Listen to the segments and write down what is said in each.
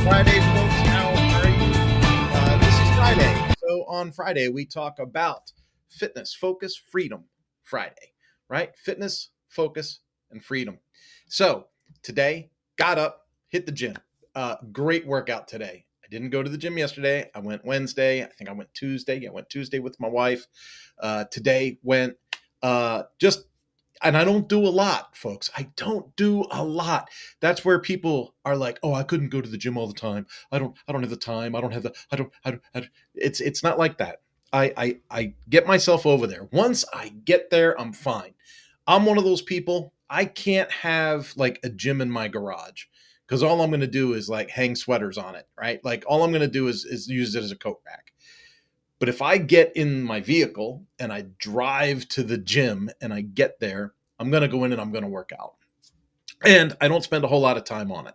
Friday, folks. How are you? This is Friday. So on Friday, we talk about fitness, focus, freedom. Friday, right? Fitness, focus, and freedom. So today, got up, hit the gym. Great workout today. I didn't go to the gym yesterday. I went Wednesday. I think I went Tuesday. I went Tuesday with my wife. Today went just and I don't do a lot, folks. I don't do a lot. That's where people are like, "Oh, I couldn't go to the gym all the time. I don't have the time. I don't have the I don't." It's not like that. I get myself over there. Once I get there, I'm fine. I'm one of those people. I can't have like a gym in my garage because all I'm going to do is like hang sweaters on it, right? Like all I'm going to do is use it as a coat rack. But if I get in my vehicle and I drive to the gym and I get there, I'm going to go in and I'm going to work out. And I don't spend a whole lot of time on it.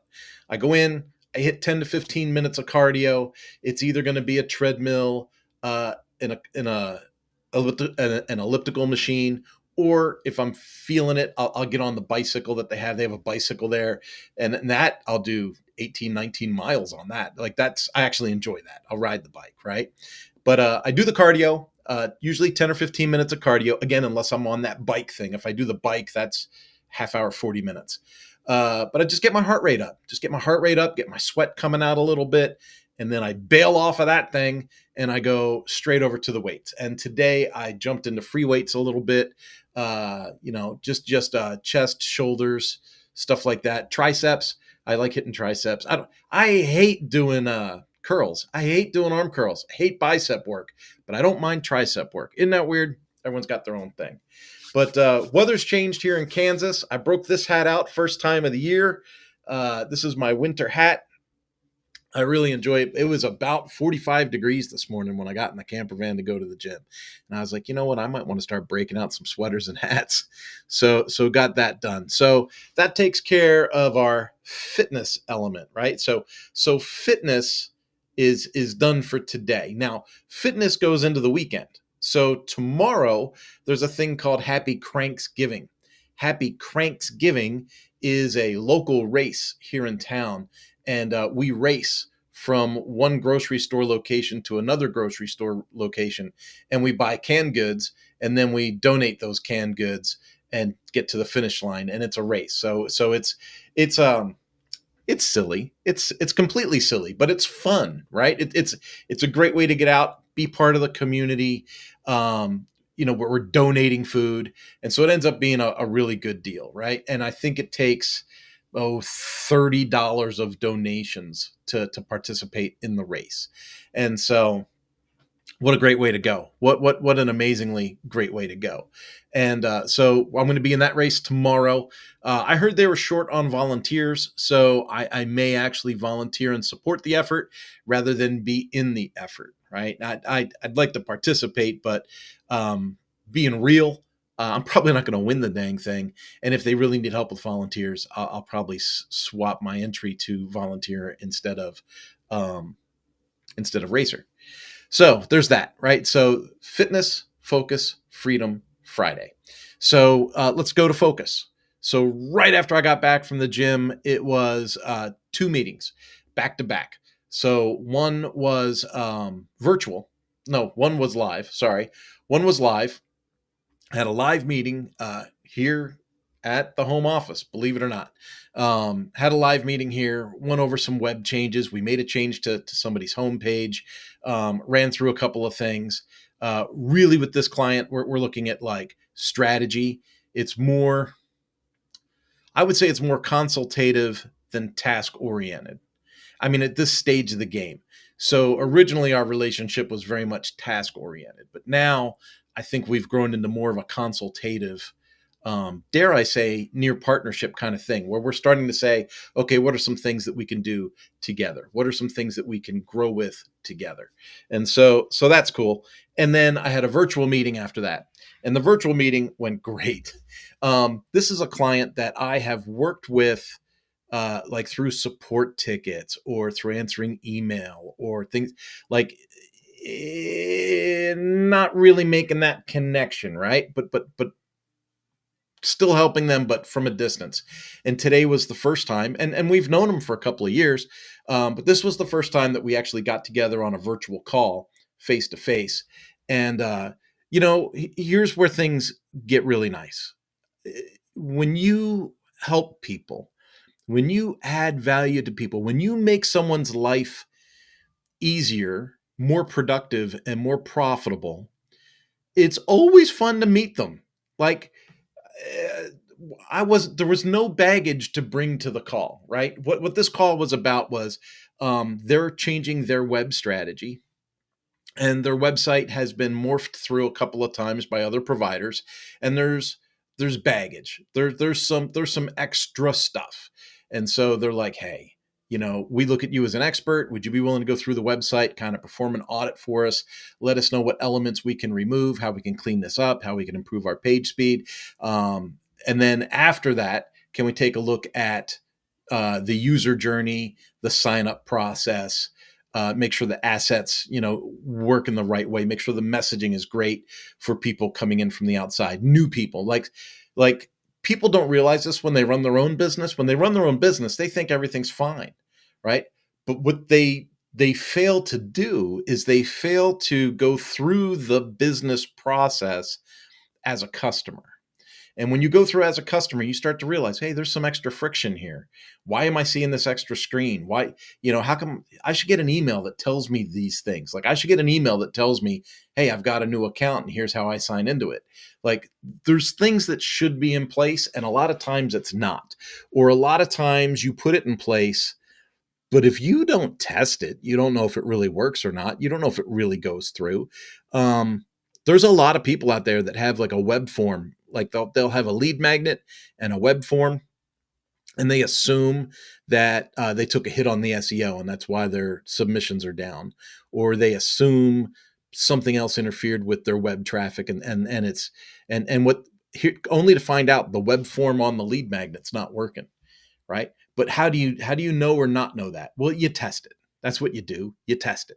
I go in, I hit 10 to 15 minutes of cardio. It's either going to be a treadmill, in an elliptical machine, or if I'm feeling it, I'll get on the bicycle that they have. They have a bicycle there, and that I'll do 18, 19 miles on that. Like I actually enjoy that. I'll ride the bike, right? But I do the cardio, usually 10 or 15 minutes of cardio, again, unless I'm on that bike thing. If I do the bike, that's half hour, 40 minutes. But I just get my heart rate up, get my sweat coming out a little bit. And then I bail off of that thing and I go straight over to the weights. And today I jumped into free weights a little bit, just chest, shoulders, stuff like that. Triceps. I like hitting triceps. I hate doing curls. I hate doing arm curls. I hate bicep work, but I don't mind tricep work. Isn't that weird? Everyone's got their own thing. But weather's changed here in Kansas. I broke this hat out first time of the year. This is my winter hat. I really enjoy it. It was about 45 degrees this morning when I got in the camper van to go to the gym. And I was like, you know what? I might want to start breaking out some sweaters and hats. So got that done. So that takes care of our fitness element, right? So fitness is done for today. Now, fitness goes into the weekend. So tomorrow there's a thing called Happy Cranksgiving. Happy Cranksgiving is a local race here in town. And we race from one grocery store location to another grocery store location, and we buy canned goods, and then we donate those canned goods and get to the finish line. And it's a race. So it's silly. It's completely silly, but it's fun, right? It's a great way to get out, be part of the community. Where we're donating food, and so it ends up being a really good deal, right? And I think it takes $30 of donations to participate in the race. And so what a great way to go. What an amazingly great way to go. And so I'm going to be in that race tomorrow. I heard they were short on volunteers, so I may actually volunteer and support the effort rather than be in the effort, right? I'd like to participate, but being real, I'm probably not going to win the dang thing. And if they really need help with volunteers, I'll probably swap my entry to volunteer instead of racer. So there's that, right? So fitness, focus, freedom, Friday. So let's go to focus. So right after I got back from the gym, it was 2 meetings back to back. So one was virtual. No, one was live. Sorry. One was live. I had a live meeting here at the home office, believe it or not. Had a live meeting here, went over some web changes. We made a change to somebody's homepage, ran through a couple of things. Really with this client, we're looking at like strategy. I would say it's more consultative than task oriented. I mean, at this stage of the game. So originally our relationship was very much task oriented, but now I think we've grown into more of a consultative, dare I say, near partnership kind of thing, where we're starting to say, okay, what are some things that we can do together? What are some things that we can grow with together? And so that's cool. And then I had a virtual meeting after that, and the virtual meeting went great. This is a client that I have worked with like through support tickets or through answering email or things like not really making that connection, right? But still helping them, but from a distance. And today was the first time, and we've known them for a couple of years, but this was the first time that we actually got together on a virtual call, face to face. And here's where things get really nice. When you help people, when you add value to people, when you make someone's life easier, more productive, and more profitable, it's always fun to meet them. Like, uh, there was no baggage to bring to the call, right? What this call was about was they're changing their web strategy, and their website has been morphed through a couple of times by other providers, and there's baggage. There's some extra stuff. And so they're like, hey, we look at you as an expert. Would you be willing to go through the website, kind of perform an audit for us, let us know what elements we can remove, how we can clean this up, how we can improve our page speed, and then after that, can we take a look at the user journey, the sign up process, make sure the assets, work in the right way, make sure the messaging is great for people coming in from the outside, new people. Like people don't realize this when they run their own business. When they run their own business, they think everything's fine, right? But what they fail to do is they fail to go through the business process as a customer. And when you go through as a customer, you start to realize, hey, there's some extra friction here. Why am I seeing this extra screen? Why, how come I should get an email that tells me these things? Like, I should get an email that tells me, hey, I've got a new account and here's how I sign into it. Like, there's things that should be in place, and a lot of times it's not. Or a lot of times you put it in place, but if you don't test it, you don't know if it really works or not. You don't know if it really goes through. There's a lot of people out there that have like a web form, like they'll have a lead magnet and a web form, and they assume that they took a hit on the SEO and that's why their submissions are down, or they assume something else interfered with their web traffic, and it's and what here, only to find out the web form on the lead magnet's not working, right? But how do you know or not know that? Well, you test it. That's what you do. You test it.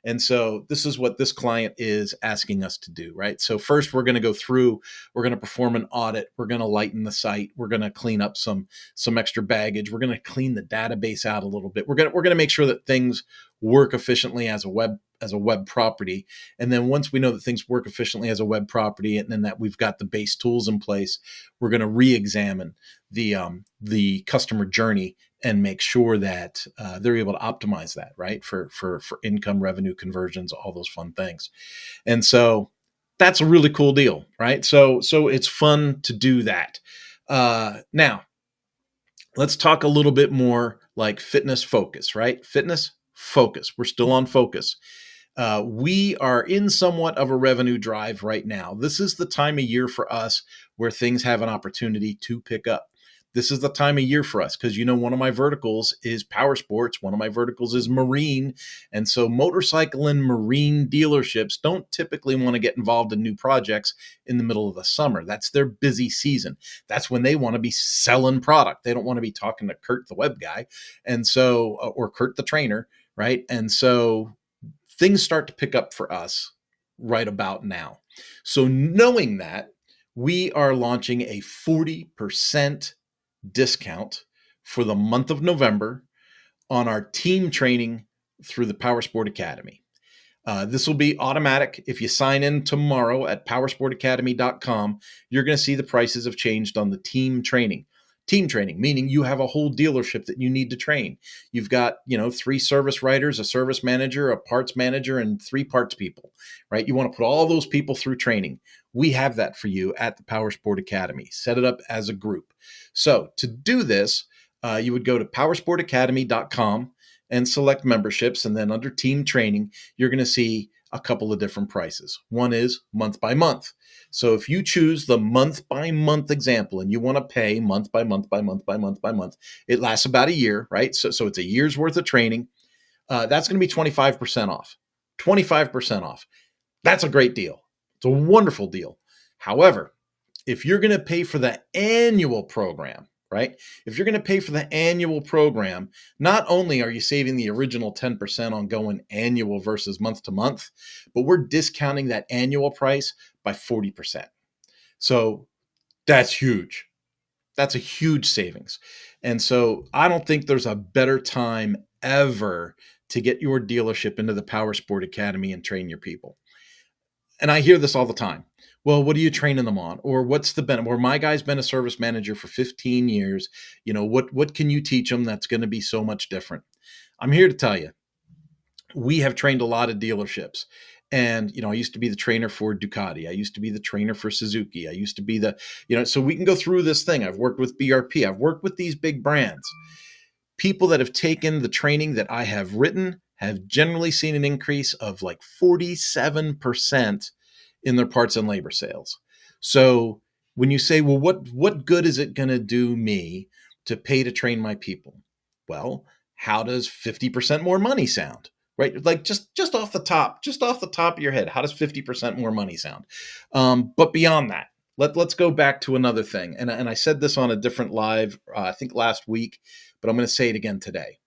And so this is what this client is asking us to do, right? So first we're going to go through, we're going to perform an audit, we're going to lighten the site, we're going to clean up some extra baggage, we're going to clean the database out a little bit. We're going to make sure that things work efficiently as a web property. And then once we know that things work efficiently as a web property, and then that we've got the base tools in place, we're going to re-examine the customer journey and make sure that they're able to optimize that, right, for income, revenue, conversions, all those fun things. And so that's a really cool deal, right? So it's fun to do that. Now, let's talk a little bit more like fitness focus, right? Fitness focus. We're still on focus. We are in somewhat of a revenue drive right now. This is the time of year for us where things have an opportunity to pick up. This is the time of year for us because, one of my verticals is power sports. One of my verticals is marine. And so motorcycle and marine dealerships don't typically want to get involved in new projects in the middle of the summer. That's their busy season. That's when they want to be selling product. They don't want to be talking to Kurt, the web guy, and so, or Kurt, the trainer, right? And so things start to pick up for us right about now. So knowing that, we are launching a 40% discount for the month of November on our team training through the Powersport Academy. This will be automatic. If you sign in tomorrow at powersportacademy.com, you're going to see the prices have changed on the team training. Team training, meaning you have a whole dealership that you need to train. You've got, 3 service writers, a service manager, a parts manager, and 3 parts people, right? You want to put all those people through training. We have that for you at the Powersport Academy. Set it up as a group. So to do this, you would go to powersportacademy.com and select memberships. And then under team training, you're going to see a couple of different prices. One is month by month. So if you choose the month by month example and you want to pay month by month by month by month by month, it lasts about a year, right? So it's a year's worth of training. That's going to be 25% off. 25% off. That's a great deal. It's a wonderful deal. However, if you're going to pay for the annual program, right? If you're going to pay for the annual program, not only are you saving the original 10% on going annual versus month to month, but we're discounting that annual price by 40%. So That's huge. That's a huge savings. And so I don't think there's a better time ever to get your dealership into the Power Sport Academy and train your people. And I hear this all the time. Well, what are you training them on? Or what's the benefit? Or my guy's been a service manager for 15 years. What can you teach them that's going to be so much different? I'm here to tell you, we have trained a lot of dealerships. And, I used to be the trainer for Ducati. I used to be the trainer for Suzuki. I used to be so we can go through this thing. I've worked with BRP. I've worked with these big brands. People that have taken the training that I have written have generally seen an increase of like 47% in their parts and labor sales. So when you say, well, what good is it going to do me to pay to train my people? Well, how does 50% more money sound? Right? Like just off the top of your head, how does 50% more money sound? But beyond that, let's go back to another thing. And I said this on a different live, I think last week, but I'm going to say it again today.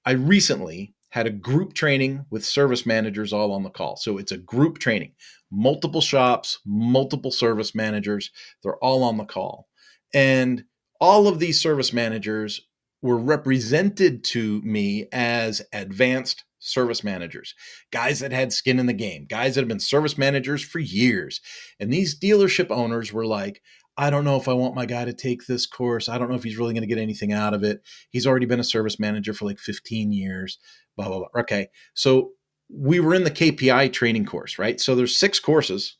I recently had a group training with service managers all on the call. So it's a group training, multiple shops, multiple service managers. They're all on the call. And all of these service managers were represented to me as advanced service managers, guys that had skin in the game, guys that have been service managers for years. And these dealership owners were like, I don't know if I want my guy to take this course. I don't know if he's really going to get anything out of it. He's already been a service manager for like 15 years, blah, blah, blah. Okay. So we were in the KPI training course, right? So there's six courses,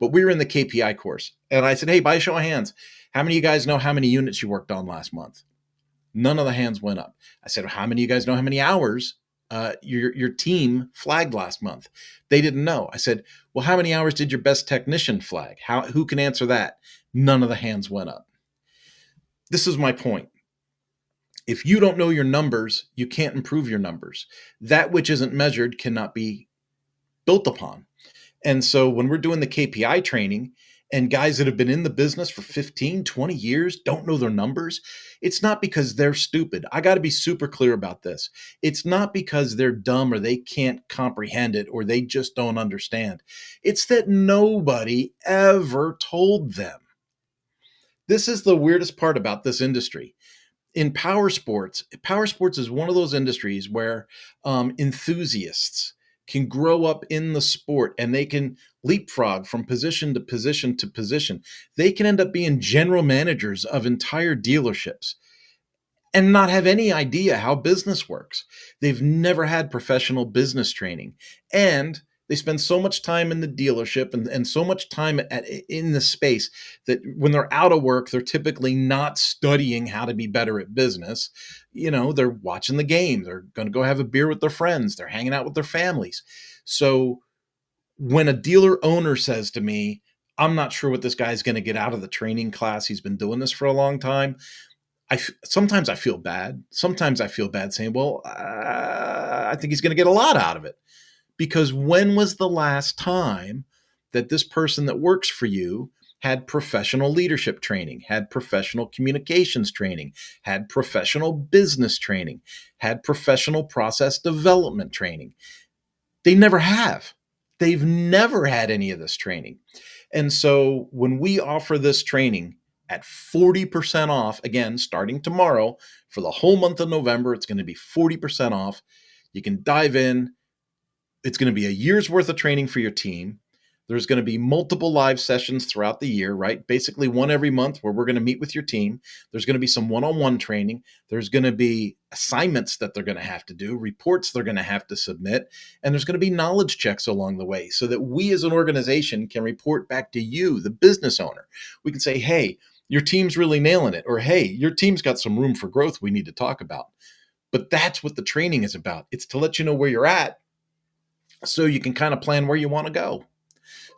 but we were in the KPI course. And I said, hey, by a show of hands, how many of you guys know how many units you worked on last month? None of the hands went up. I said, how many of you guys know how many hours your team flagged last month? They didn't know. I said, well, how many hours did your best technician flag? Who can answer that? None of the hands went up. This is my point. If you don't know your numbers, you can't improve your numbers. That which isn't measured cannot be built upon. And so when we're doing the KPI training, and guys that have been in the business for 15, 20 years don't know their numbers, it's not because they're stupid. I got to be super clear about this. It's not because they're dumb or they can't comprehend it or they just don't understand. It's that nobody ever told them. This is the weirdest part about this industry. In power sports is one of those industries where enthusiasts can grow up in the sport and they can leapfrog from position to position to position. They can end up being general managers of entire dealerships and not have any idea how business works. They've never had professional business training. And they spend so much time in the dealership and so much time in the space that when they're out of work, they're typically not studying how to be better at business. They're watching the game. They're going to go have a beer with their friends. They're hanging out with their families. So when a dealer owner says to me, I'm not sure what this guy's going to get out of the training class. He's been doing this for a long time. Sometimes I feel bad. Sometimes I feel bad saying, well, I think he's going to get a lot out of it. Because when was the last time that this person that works for you had professional leadership training, had professional communications training, had professional business training, had professional process development training? They never have. They've never had any of this training. And so when we offer this training at 40% off, again, starting tomorrow for the whole month of November, it's going to be 40% off. You can dive in. It's going to be a year's worth of training for your team. There's going to be multiple live sessions throughout the year, right? Basically one every month where we're going to meet with your team. There's going to be some one-on-one training. There's going to be assignments that they're going to have to do, reports they're going to have to submit, and there's going to be knowledge checks along the way so that we as an organization can report back to you, the business owner. We can say, hey, your team's really nailing it, or hey, your team's got some room for growth we need to talk about. But that's what the training is about. It's to let you know where you're at so you can kind of plan where you want to go.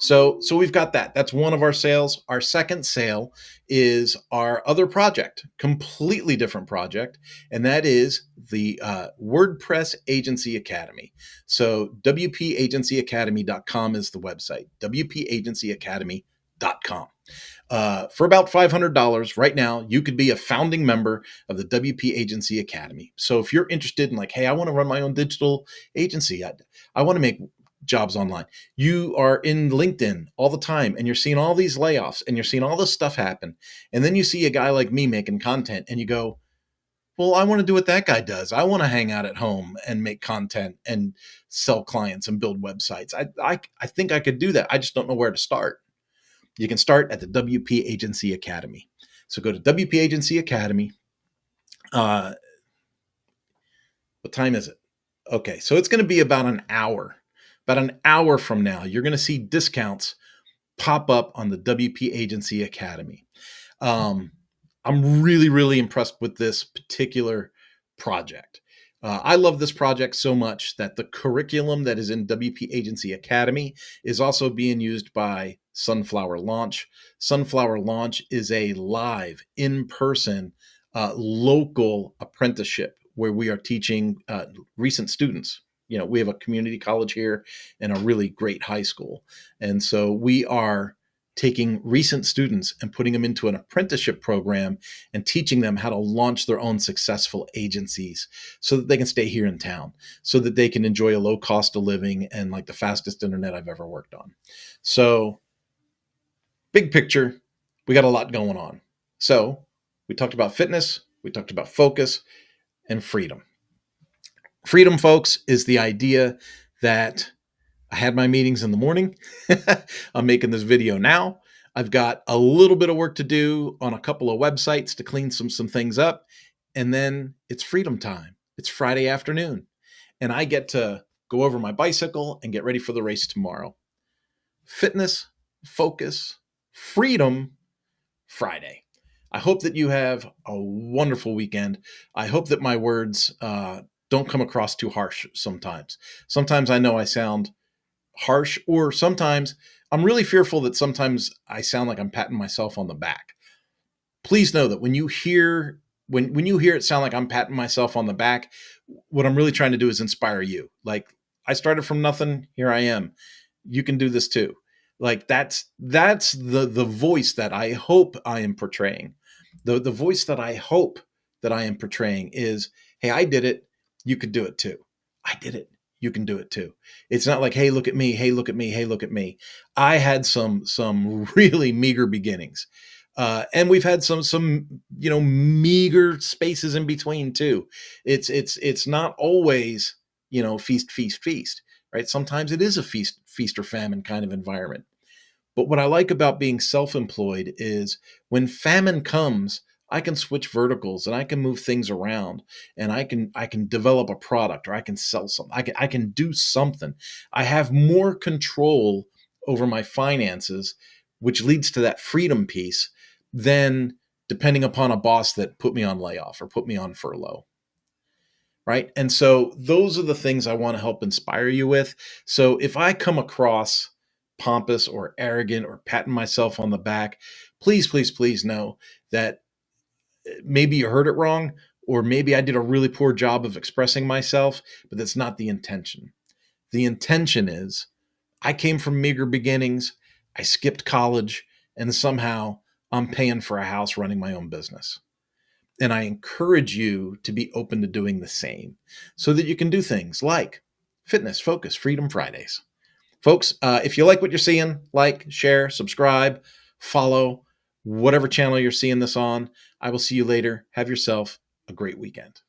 So we've got that. That's one of our sales. Our second sale is our other project, completely different project, and that is the WordPress Agency Academy. So WPAgencyAcademy.com is the website, WPAgencyAcademy.com. For about $500 right now, you could be a founding member of the WP Agency Academy. So if you're interested in like, hey, I want to run my own digital agency. I want to make jobs online. You are in LinkedIn all the time and you're seeing all these layoffs and you're seeing all this stuff happen. And then you see a guy like me making content and you go, well, I want to do what that guy does. I want to hang out at home and make content and sell clients and build websites. I think I could do that. I just don't know where to start. You can start at the WP Agency Academy. So go to WP Agency Academy. What time is it? Okay, so it's going to be about an hour. About an hour from now, you're going to see discounts pop up on the WP Agency Academy. I'm really, really impressed with this particular project. I love this project so much that the curriculum that is in WP Agency Academy is also being used by Sunflower Launch. Sunflower Launch is a live, in-person, local apprenticeship where we are teaching recent students. You know, we have a community college here and a really great high school. And so we are taking recent students and putting them into an apprenticeship program and teaching them how to launch their own successful agencies so that they can stay here in town, so that they can enjoy a low cost of living and like the fastest internet I've ever worked on. So big picture, we got a lot going on. So we talked about fitness, we talked about focus and freedom. Freedom, folks, is the idea that I had my meetings in the morning. I'm making this video now. I've got a little bit of work to do on a couple of websites to clean some things up. And then it's freedom time. It's Friday afternoon. And I get to go over my bicycle and get ready for the race tomorrow. Fitness, focus, freedom, Friday. I hope that you have a wonderful weekend. I hope that my words don't come across too harsh sometimes. Sometimes I know I sound harsh, or sometimes I'm really fearful that sometimes I sound like I'm patting myself on the back. Please know that when you hear it sound like I'm patting myself on the back, what I'm really trying to do is inspire you. Like, I started from nothing, here I am. You can do this too. Like, that's the voice that I hope I am portraying. The voice that I hope that I am portraying is, hey, I did it, you could do it too. I did it, you can do it too. It's not like, hey, look at me, hey, look at me, hey, look at me. I had some really meager beginnings. And we've had some meager spaces in between too. It's not always, feast, feast, feast, right? Sometimes it is a feast or famine kind of environment. But what I like about being self-employed is when famine comes, I can switch verticals and I can move things around, and I can develop a product, or I can sell something. I can do something. I have more control over my finances, which leads to that freedom piece, than depending upon a boss that put me on layoff or put me on furlough. Right? And so those are the things I want to help inspire you with. So if I come across pompous or arrogant or patting myself on the back, please, please, please know that maybe you heard it wrong, or maybe I did a really poor job of expressing myself, but that's not the intention. The intention is, I came from meager beginnings, I skipped college, and somehow I'm paying for a house running my own business. And I encourage you to be open to doing the same so that you can do things like Fitness, Focus, Freedom Fridays. Folks, if you like what you're seeing, like, share, subscribe, follow, whatever channel you're seeing this on. I will see you later. Have yourself a great weekend.